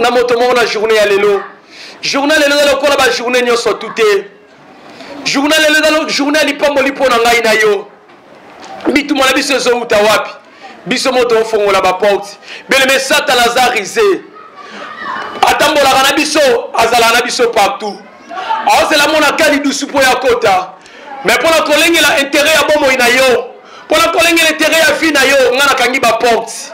na moto moko na journée ya lelo. Journée lelo za lokola ba journée nyonso tuté. Journée lelo za journée lipambo lipo na ngai na yo. Bitu mona biso zo uta wapi? Biso moto ofongola ba porte. Beleme sata lazarisé. Atambola kana biso azala na biso partout. Alors c'est la mona kali dusu po ya kota. Mais pour la collègue la intérêt à bomo ina yo. Pour la collègue l'intérêt à fi na yo ngana kangi ba porte.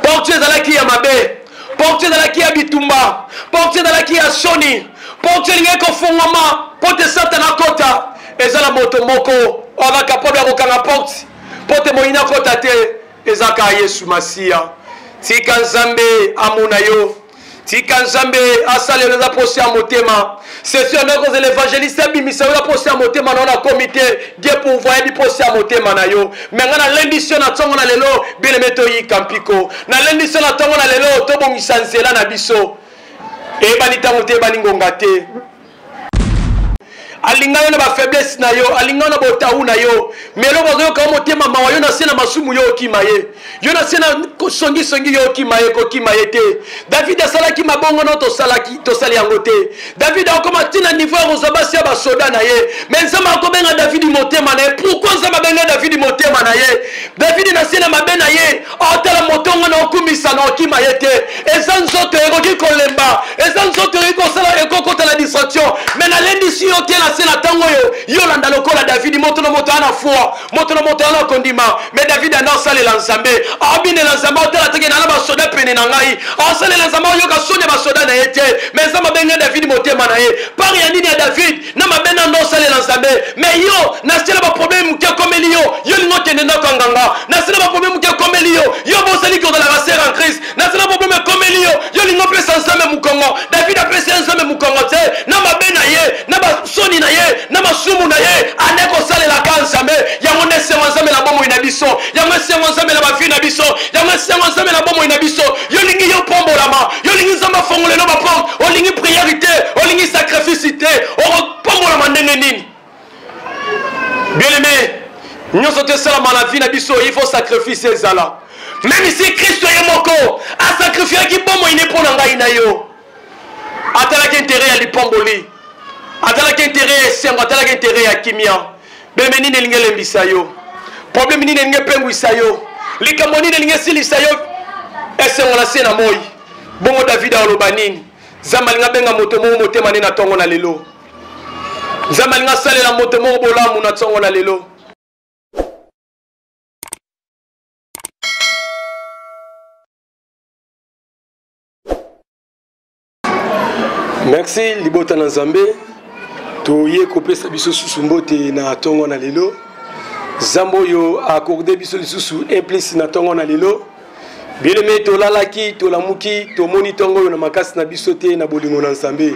Porte ezala ki ya mabe. Porte ezala ki ya bitumba. Porte ezala ki ya soni. Porte linge ko fongoma. Porte sata na kota. Ezala moto moko. Ora capable ko kanga porte. Porte mo ina kota te. Ezaka Yesu Masia. Tika Nzambe amuna yo. Tika Nzambe asale les posé à motema. C'est sûr que l'évangéliste bimisa la posé à motema na comité Dieu pour voir di posé à motema na yo. Mais ngana l'ambition na tongo na lelo bele metoyi kampiko. Na l'ambition na tongo na lelo to bongisa nzela na biso. E banita mote baningonga te. Alingana na ba faiblesse na yo, alingana na botaou na yo. Mais lo bozo ka motema mawa yo na sena masumu yo kimaye. Yo na sena songi yo kimaye ko kimaye te. David asala ki mabongo no to salaki to sali yango te. David akoma tina niveau rozabasi ya ba soda na ye. Mais nzama ko benga David motema na ye. Pourquoi nzama benga David motema na ye? David na sena mabe na ye. Otala motonga na okumisa na kimaye te. Eza nzoto eroki kolemba. Eza nzoto eko sala eko kota la distraction. Mais na lendi si yo c'est la tango yo landa lokola David moto na moto ana foi moto na moto ana kondima mais David a non sale l'ensemble abine l'ensemble otala teke na ba soda pene na ngai asale l'ensemble yo ka sonya ba soda na yete mais ça ma benga David motema na ye par ya nini ya David na ma bena non sale l'ensemble mais yo na sala ba problème ke comme yo lingo tene na kanganga na sala ba problème ke comme yo bo sali ko de la race en Christ na sala ba problème comme yo lingo pesa ensemble mukongo David a pesa ensemble mukongo te na ma bena ye na ba soni na ye na masumu na ye aneko sale la kanzambe yango ne se wanzambe la bomo ina biso yango se wanzambe la bafi na biso yango se wanzambe la bomo ina biso yo lingi yo pombolama yo lingi zamba fongole no ba pom o lingi priorité o lingi sacrifice te o pombolama ndenge nini bien aimé nyoso te sala na vie na biso il faut sacrifier ezala même si Christ est moko a sacrifié ki bomo ine pona ngai na yo atala ki intérêt ya lipomboli atala ki intérêt sengo atala ki intérêt ya kimia beme nini lingele mbisa yo problème nini linge pengwisa yo likambo nini linge silisa yo esengo na sena moi bongo David aloba nini zamba linga benga moto mo motema ne na tongo na lelo zamba linga salela moto mo bolamu na tongo na lelo. Merci libota na Nzambe toye kopesa biso susu mbote na tongo na lelo zambo yo accordé biso lisusu implice na tongo na lelo bileme tolalaki tolamuki tomoni tongo yo na makasi na biso te na bolingo na Nzambe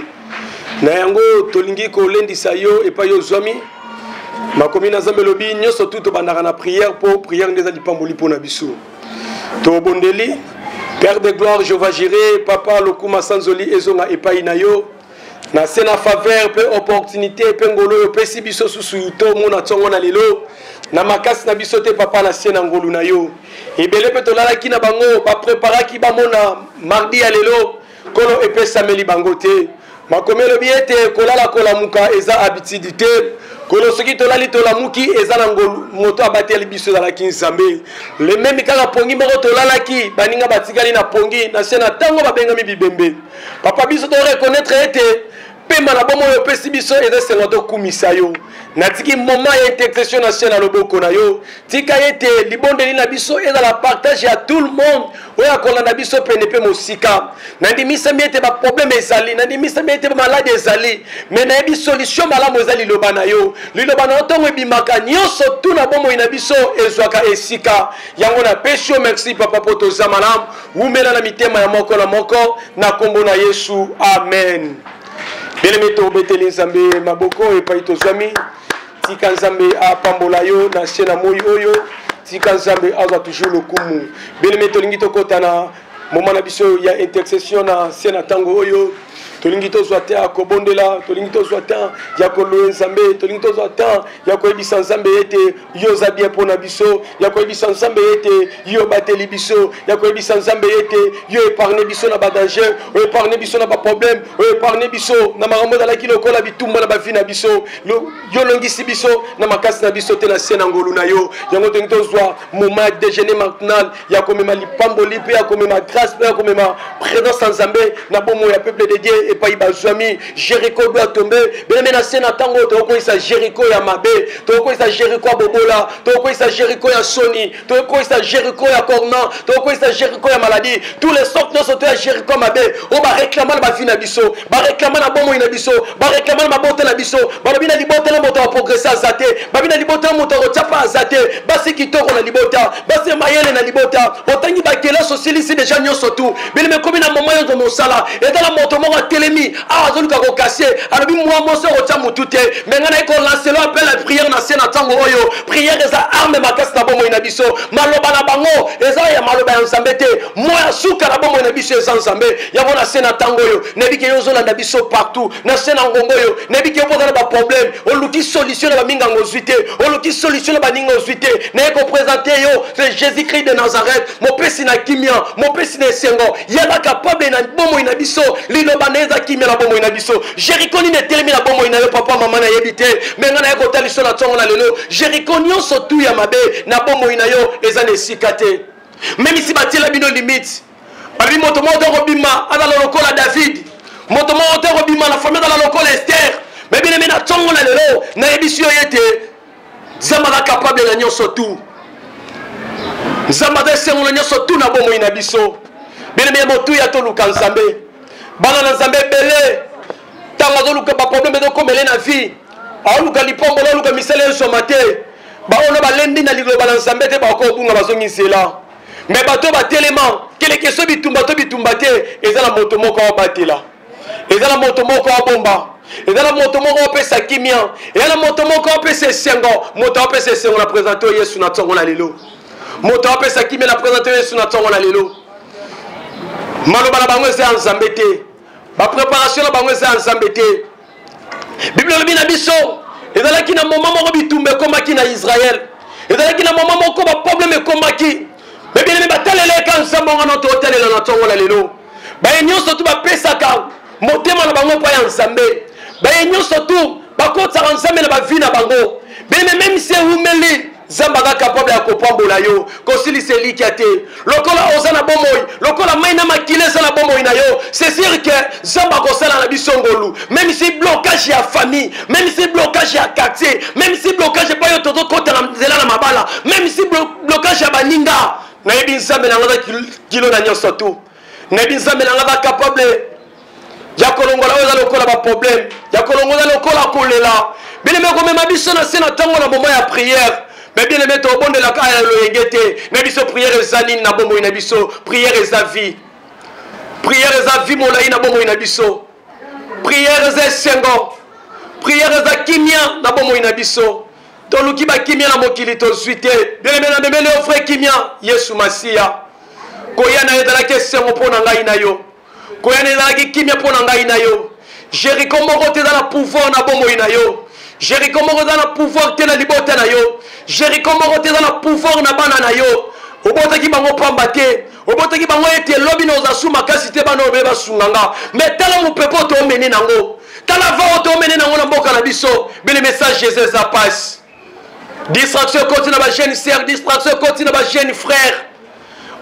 na yango tolingi kolendisa yo epa yo zwami makomi na Nzambe lobi nyonso tu tobandaka na prière pour prière ndeza lipamboli pona biso to bondeli Père de gloire, Jéhovah Jireh, Papa Lokuma Sanzoli Ezonga Epai na yo. Na sena faveur, pe opportunité, pe ngolo yo, pe si biso susu to mona tongo na lelo. Na makasi na biso te papa na sena ngolu na yo. Ebele pe tolala ki na bango, ba prépara ki ba mona mardi ya lelo. Kolo epe sameli bango te. Makomelo biete kolala kola muka eza habitude. Kolo soki tolali tolamuki eza na ngolu moto abateli biso za ki Nzambe le même kaka pongi moko tolalaki baninga batikali na pongi na sena tango babengami bibembe papa biso to reconnaître ete pema na bomo yo pesi biso eza sengo to kumisa yo natiki moment ya intercession na sena loboko na yo tika ete libondeli na biso eza la partage à tout le monde oya kolanda biso pene pe mosika nandimisa miete ba problème ezali nandimisa miete ba malade ezali mais na yebi solution malamu ezali liloba na yo liloba na ntongo ebimaka nyonso tu na bomo ina biso ezwaka esika yango na pesho merci papa po toza malamu wumela na mitema ya moko na moko na kombo na Yesu amen. Beleme to beteli Nzambe maboko epai tozwami tika Nzambe apambola yo na sena moi oyo tika Nzambe azwa toujours lokumu beleme to lingi tokota na moment na biso ya intercession na sena tango oyo tolingi tozwa te ya kobondela, tolingi tozwa te ya koloya nzambe, tolingi tozwa te ya koyebisa nzambe ete yo oza bien mpona biso, ya koyebisa nzambe ete yo bateli biso, ya koyebisa nzambe ete yo épargne biso na badanger, o épargne biso na baproblème, o épargne biso na makambo ezalaki lokola bitumba na bavi na biso, yo longisi biso na makasi na biso te na se na ngolu na yo. Yango tolingi tozwa moment ya déjeuner matinal ya komema lipamboli mpe ya komema grâce mpe ya komema présence nzambe na bomo ya peuple de Dieu et pas bazwami. Jéricho doit tomber. Bien na se na tango toko isa Jéricho ya mabe, toko isa Jéricho ya bobola, toko isa Jéricho ya soni, toko isa Jéricho ya corna, toko isa Jéricho ya maladie. Tous les sortes de sauter à Jéricho mabe. On va réclamer la vie na biso, va réclamer la bomo na biso, va réclamer la botte na biso, va bina libota na moto progresser azate, va bina libota na moto chapa azate, basi kitoko na libota, basi mayele na libota, otangi bakela socialiste déjà nyonso tout. Bien me comme na moment yo mo sala, et dans la moto mo telemi, azoluka ko casser, alobi moi mo so otia mutute, mais ngana ko lancer l'appel à prière na sena tango oyo, prière eza arme makasi na bomo na biso, maloba na bango, eza ya maloba ya nzambe te, moi suka na bomo na biso eza nzambe, ya bona sena tango oyo, nebike yo zo na biso partout, na sena ngongo yo, nebike yo poza na ba problème, oluki solution na ba minga ngozwite, oluki solution na ba ninga ngozwite, ne ko présenter yo, c'est Jésus-Christ de Nazareth, mon pesi na kimia, mon pesi na sengo, yala capable na bomo na biso, lino baneza kimia na bomo na biso, Jéricho ni ne telemi na bomo na yo papa mama na yebite, mais ngana ko taliso na tongo na lelo, Jéricho nyonso tu ya mabe na bomo na yo eza ne sikate. Même si batila bino limite, babi moto moto robima ala lokola David, moto moto robima la famille dans la lokola Esther, mais bien na tongo na lelo na yebisio yete zamba capable na nyonso tu. Zamba de sengo na nyonso tu na bomo na biso. Bien motu ya to luka nzambe. Bana na nzambe belé. Tanga zo luka ba problème de komele na vie. A luka lipombo luka misele so maté. Ba ono ba lendi na liloba na nzambe te ba ko bunga bazo misela. Mais bato ba télément, quelle question bitumba to bitumba te, ezala moto moko batela. Ezala moto moko bomba. Ezala moto moko pesa kimia. Ezala moto moko pesa sengo, moto pesa sengo na présenter Yesu na tongo na lelo. Moto pesa kimia na présenter Yesu na tongo na lelo. Maloba na bango eza nzambe te. Ba préparation na bango eza nzambe te. Bible lobi na biso, ezalaki na moment moko bitumba komaki na Israël. Ezalaki na moment moko ba problème komaki. Mais bien ba talele kan nzambe ngana to talela na tongo na lelo. Ba nyonso tu ba pesa ka motema na bango pa ya nzambe. Ba nyonso tu ba kota nzambe na ba vie na bango. Bien même si umeli Zamba capable ya kopambola yo kosilisa eliki ate lokola ozana bomoyi lokola maina makile za na bomoyi na yo c'est sûr que Zamba kosala na bisongolu même si blocage ya famille même si blocage ya quartier même si blocage pa yo toto kota na nzela na mabala même si blocage ya baninga na yebi Nzambe na ngaba kilo na nyonso tu na yebi Nzambe na ngaba capable ya kolongola oza lokola ba problème ya kolongola lokola kolela bile meko mema biso na sena tango na moment ya prière. Mais bien aimé, au bon de la caille, le yengete, mais biso prière zanine na bomo ina biso, prière za vie mon laï na bomo ina biso, prière za sengo, prière za kimia na bomo ina biso, to luki ba kimia na mokili to zuite, bien aimé na memele offre kimia, Yesu Masia, koya na edala ke sengo pona ngai na yo, koya na edala ke kimia pona ngai na yo, Jéricho moko te za na pouvoir na bomo ina yo. Jéricho moko za na pouvoir te na libota na yo. Jéricho moko te za na pouvoir na bana na yo. Obotaki bango pamba te. Obotaki bango ete lobi na ozasu makasi te bana obeba sunganga. Mais tala mupepo to meni nango. Tala va to meni nango na mboka na biso. Mais le message Jésus ça passe. Distraction continue na ba jeune sœur, distraction continue na ba jeune frère.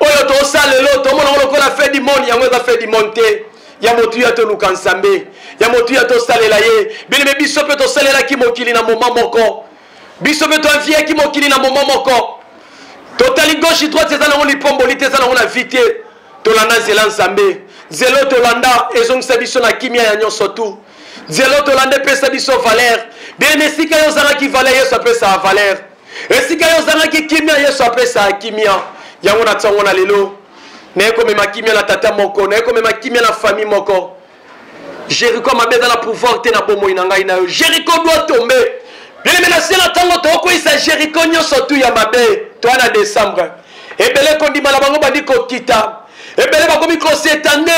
Oyo to salelo to mona ko la fait du monde, yango za fait du monde te. Ya motu ya to luka nzambe ya motu ya to salela ye bilime biso pe to salela ki mokili na moment moko biso pe to avie ki mokili na moment moko to tali gauche droite ezana ngoli pomboli te ezana ngona vite to landa zela nzambe zelo to landa ezongisa biso na kimia ya nyonso tu zelo to landa pesa biso valeur bilime sika yo zana ki valeur Yesu apesa valeur esika yo zana ki kimia Yesu apesa kimia yango na tongo na lelo. Neko mema kimia na tata moko, neko mema kimia na famille moko. Jéricho mabe dans la pouvoir te na bomo inanga ina yo. Jéricho doit tomber. Bien menacé na tango to ko isa Jéricho nyonso tu ya mabe. To na décembre. Ebele kondima la bango bandi ko kita. Ebele bakomi ko s'étendre.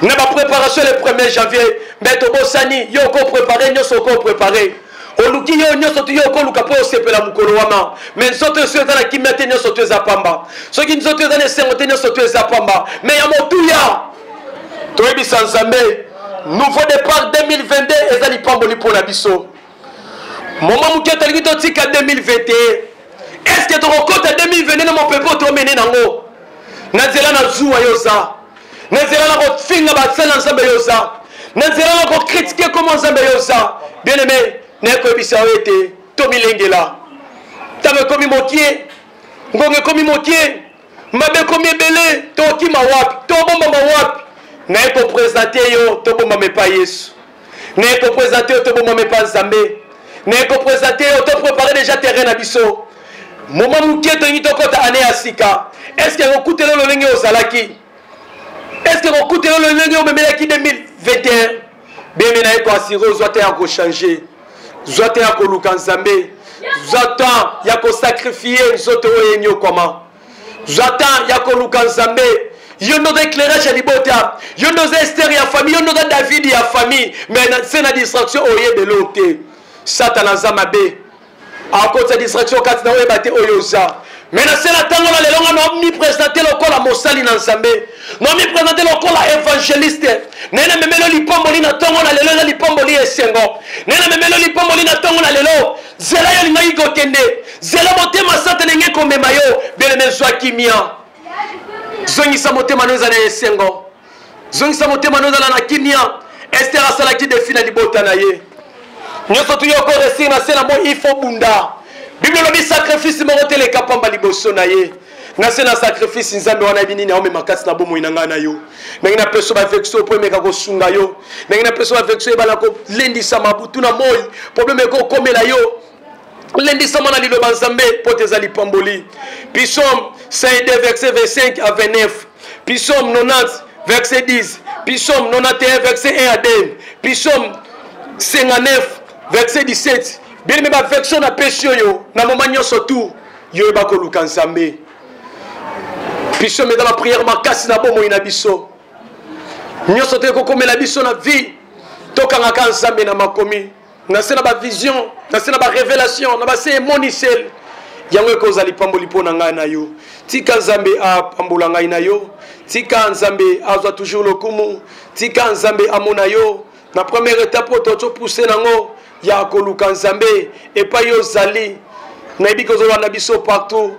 na ba préparation le 1er janvier mais to bosani yo ko préparer nyoso ko préparer oluki yo nyoso tu yo ko luka po sepela mukolo wana mais nzoto so ezana kimete nyoso tu ezapamba soki nzoto ezana sengote nyoso tu ezapamba mais ya motuya to ebisa nzambe nouveau départ 2022 ezali pamboli pona biso moment muke tolingi totika 2021 est-ce que tokokota 2022 na mopepo tomene nango na nzela na zuwa yoza na nzela na kofinga basala nzambe yoza na nzela na kokritike komo nzambe yoza bien aimé nakoyebisa yo ete tomilengela ntango ekomi mokie ngongo ekomi mokie mabe ekomi ebele tokima wapi tobombama wapi naye kopresente yo tobombama epa yesu naye kopresente yo tobombama epa nzambe naye kopresente yo toprépare déjà terrain na biso moma mokie tolingi tokota ane ya sika estce kokutela lolenge ozalaki estce kokutela lolenge omemelaki 2021 beme naye koassire ozwa te ya kochange zwa te ya koluka nzambe zwa temps ya kosakrifie nzoto oyo enyokwama zwa temps ya koluka nzambe yo ndo za éclairage ya libota yo ndo za Esther ya famille yo ndo za David ya famille mais se na distraction oyebele o te Satan aza mabe akotisa distraction kati na oyeba te oyo oza mais na se na ntango na lelo nga na omipresente lokola mosali na nzambe na omipresente lokola évangéliste nena memelo lipomboli na ntongo na lelo eza lipomboli esengo nena memelo lipomboli na ntongo na lelo zela yo lingaki kokende zela motema sata ndenge komema yo beleme zwa kimia zongisa motema no eza na esengo zongisa motema no ezala na kimia Esther asalaki defi na libota na ye nyonso tu yo koresir na se na mo il faut bunda Bible lobi sacrifice moko teleka pamba liboso na ye na se na sacrifice nzambe wana yebi nini aomema kasi na bomoi na ngai na yo ndenge na peso bavexo po emeka kosunga yo ndenge na peso bavexo ebala kolendisa mabutu na moi probleme ekokomela yo lendisama na liloba nzambe po te ezali pamboli Psaume 52 verset 25 à 29 Psaume 90 verset 10 Psaume 91 verset 1 à 2 Psaume 59 verset 17 bien me ba vection na pesio yo na moment nyonso tout yo eba koluka nzambe Psaume dans la prière makasi na bomoi na biso nyonso te kokomela biso na vie tokangaka nzambe na makomi na se na ba vision na se na ba révélation na ba se monisel yango ekozali pamboli mpo na ngai na yo tika nzambe apambola ngai na yo tika nzambe azwa toujours lokumu tika nzambe amona yo na première étape tozopousse nango ya koluka nzambe epai yo ozali nayebi kozoloba na biso partout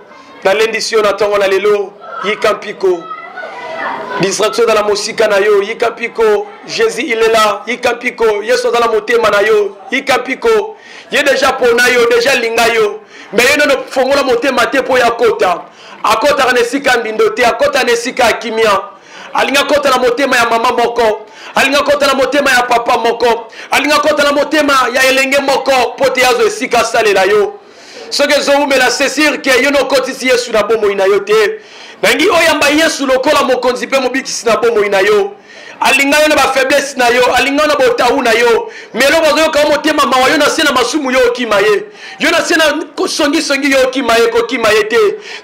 na lendisi yo na ntongo na lelo yika mpiko distraction dans la mosika na yo yika mpiko Jésus il est là yika mpiko yesu aza na motema na yo yika mpiko ye déjà pona yo déjà linga yo mais ye nono fongola motema te po ya kota akotaka na esika mbindo te akota na esika ya kimia alinga kota na motema ya mama moko alinga kota na motema ya papa moko alinga kota na motema ya elenge moko po te azo esika asalela yo soki ezoumela sesir ke yo nokotisi yesu na bomoi na yo te nangi oyamba yesu lokola mokonzi mpe mobikisi na bomoi na yo alinga yo na bafaiblesse na yo alinga yo na botawu na yo melo bazoyoka motema mawa yo na se na masumu yo okima ye yo na se na songisongi yo okima ye kokima ye te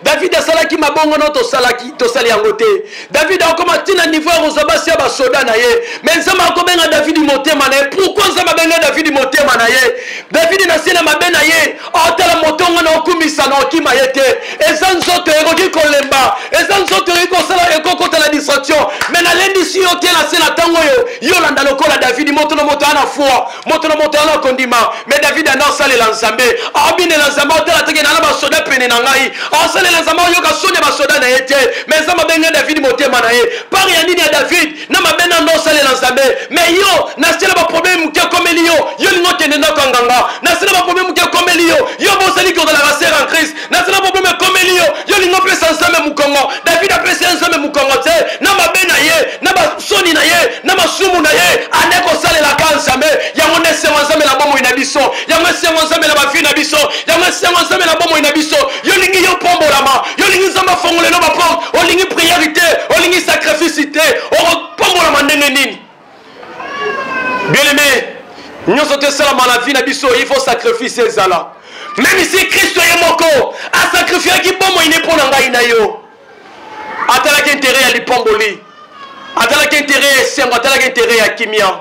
David asalaki mabongo no tosali yango te David akoma ntina niveau ya kozwa basi ya basoda na ye me nzambe akobenga David motema na ye pourkui nzambe abenga David motema na ye David na se na mabe na ye otala motongo na okumisa na okima ye te eza nzoto ekoki kolemba eza nzoto ekoki kosala ekokotala distraction me na lendisi yo te na se na ntango oyo yo landa lokola David moto na moto ana foi moto na moto ana kondima me David ana osalela nzambe aobinela nzambe otala teke na basoda pene na ngai aosalela nzambe oyoka soni ya basoda na ye te me nzambe abenga David motema na ye pari ya nini ya David na mabe na ndo osalela nzambe me yo nasila baproblème moke komeli yo lingo okende ndako nganga nasila baproblème moke komeli yo bosali kozalaka ser en Christ nasila baproblème komeli yo lingo opesa nzambe mokongo David apesa nzambe mokongo te na mabe na ye na basoni na ye na masumu na ye ane kosalelaka nzambe yango nde esengo nzambe na bomoi na biso yango esengo nzambe na bafi na biso yango esengo nzambe na bomoi na biso yo lingi yo pombolama yo lingi nzambe afongolelo baporte olingi prière te olingi sacrifice te okopombolama ndenge nini bien aimé nyonso tosalama na vie na biso il faut sacrifice ezala même si Kristo ye moko asacrifiaki bomoi ne mpo na ngai na yo atalaki intérêt ya lipomboli atalaki intérêt esengo atalaki intérêt ya kimia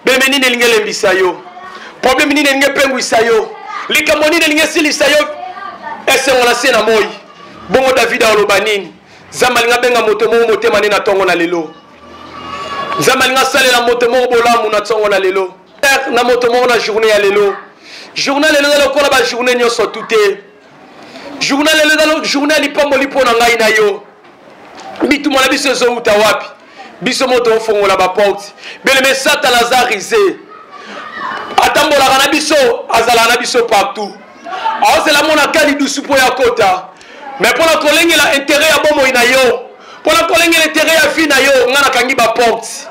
bembe nini elingi elembisa yo problème nini elingi epengwisa yo likambo nini elingi esilisa yo esengo na se na moi bongo David aloba nini nzambe alingi abenga moto moko motema nde na ntongo na lelo nzambe alingi asalela moto moko bolamu na ntongo na lelo na moto moko na journée ya lelo journée lelo eza lokola bajournée nyonso tu te journée lelo eza journée ya lipamboli mpo na ngai na yo bituma na biso ezouta wapi biso moto ofongola baporte beleme satana aza rise atambolaka na biso azalaka na biso partout aozela monaka lidusu mpo ya kota mais mpona kolengela intérêt ya bomoi na yo mpona kolengela intérêt ya vie na yo nga nakangi baporte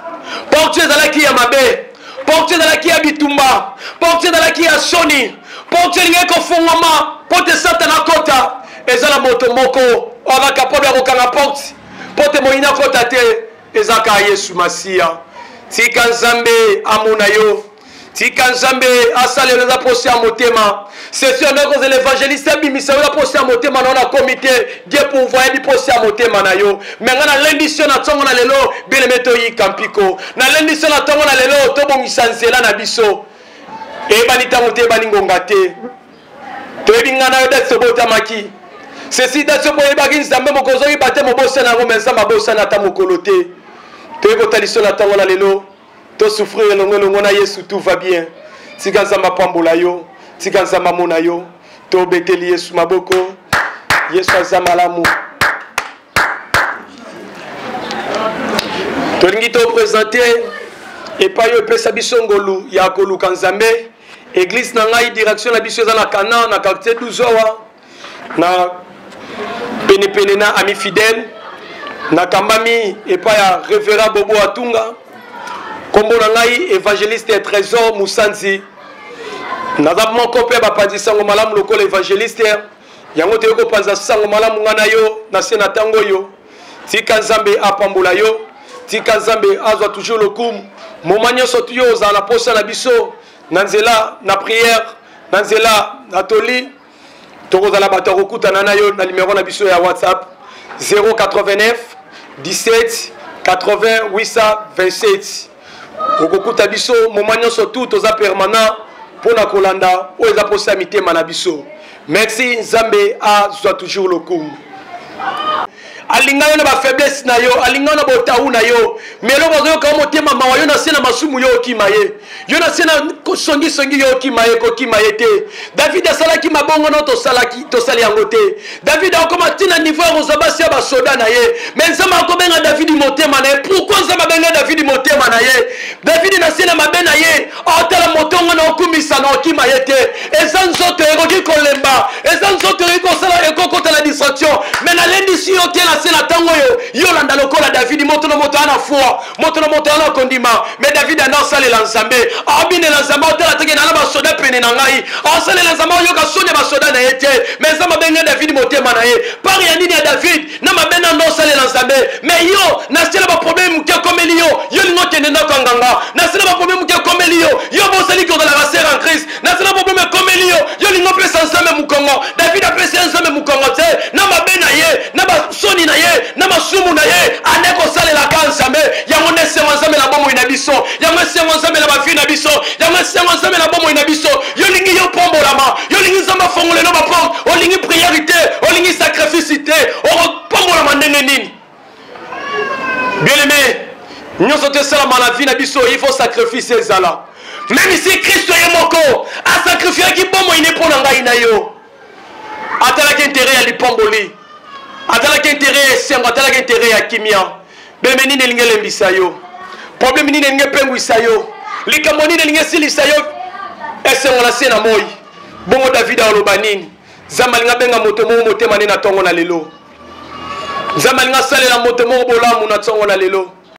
porte ezalaki ya mabe porte ezalaki ya bitumba porte ezalaki ya soni porte elingai kofongwama mpo te satana akota eza na moto moko aza kapable ya kokanga porte mpo te moyini akota te ezaka Yesu Masiya tika nzambe amona yo tika nzambe asalelo eza posi ya motema sesio ndeko l'évangéliste abimisa yo posi ya motema na ona comité Dieu pourvoyer di posi ya motema na yo menga na lendisio na tongo na lelo bileme toyika mpiko na lendisio na tongo na lelo tobongisa nzela na biso ebani ntango te ebani ngonga te toyebi nga na yo date botamaki ceci date boyebaki nzambe mokozo oyeba te mobosana yango me nzambe abosana ata mokolo te toyebi kotalisio na ntango na lelo tosouffrir elongo na Yesu tout va bien tika nzambe apambola yo tika nzambe amona yo tobeteli Yesu maboko Yesu aza malamu tolingi topresente epai oyo epesa biso ngolu ya koluka nzambe église na ngai direction na biso eza na Kana na quartier 12 awa na penepene na ami fidèle na kambami epai ya révérend Bobo Atunga kombo na ngai évangéliste Trésor Musanzi naza moko mpe bapanzi sango malamu lokola évangéliste yango toyei kopanza sango malamu nga na yo na se na ntango oyo tika nzambe apambola yo tika nzambe azwa toujours lokumu moma nyonso tu yo ozala na posa na biso na nzela na prière na nzela na toli tokozala bato ya kokutana na yo na nimero na biso ya WhatsApp 089 17 80 827 okokuta biso moma nyonso tu toza permanent mpona kolanda oyo eza posa ya mitema na biso merci nzambe azwa toujours lokumu alinga yo na bafaiblesse na yo alinga yo na botawu na yo melo bazoyoka motema mawa yo na se na masumu yo okima ye yo na se na songisongi yo okima ye kokima ye te David asalaki mabongo no tosali yango te David akoma ntina niveau ya kozwa basi ya basoda na ye me nzambe akobenga David motema na ye pourkui nzambe abenga David motema na ye David na se na mabe na ye otala motongo na okumisa na okima ye te eza nzoto ekoki kolemba eza nzoto ekoki kosala ekokotala distraction me na lendisi yo te na se na ntango oyo yolanda lokola David moto na moto ana foi moto na moto ana kondima me David ana osalela nzambe abinela nzambe otala teke na basoda pene na ngai osalela nzambe oyoka soni ya basoda na ye te me nzambe abenga David motema na ye pari ya nini ya David na mabe na ndo osalela nzambe me yo nasela baproblème moke komeli yo lingo okende ndako ya nganga nasela baproblème moke komeli yo bosali kozalaka ser en Christ nasela baproblème komeli yo lingo opesa nzambe mokongo David apesa nzambe mokongo te na mabe na ye na basoni na ye na masumu na ye ane kosalelaka nzambe yango nde esengo nzambe na bomoi na biso yango esengo nzambe na bafi na biso yango esengo nzambe na bomoi na biso yo lingi yo pombolama yo lingi nzambe afongolelo baporte olingi prière te olingi sacrifice te okopombolama ndenge nini bien-aimé nyonso tosalama na vie na biso il faut sacrifice ezala même si Kristo ye moko asacrifiaki bomoi ne mpo na ngai na yo atalaki intérêt ya lipamboli atalaki intérêt esengo atalaki intérêt ya kimia bembe nini elingi elembisa yo problème nini elingi epengwisa yo likambo nini elingi esilisa yo esengo na se na moi bongo David aloba nini nzambe alingi abenga moto moko motema nde na ntongo na lelo nzambe alingi asalela moto moko bolamu na ntongo na lelo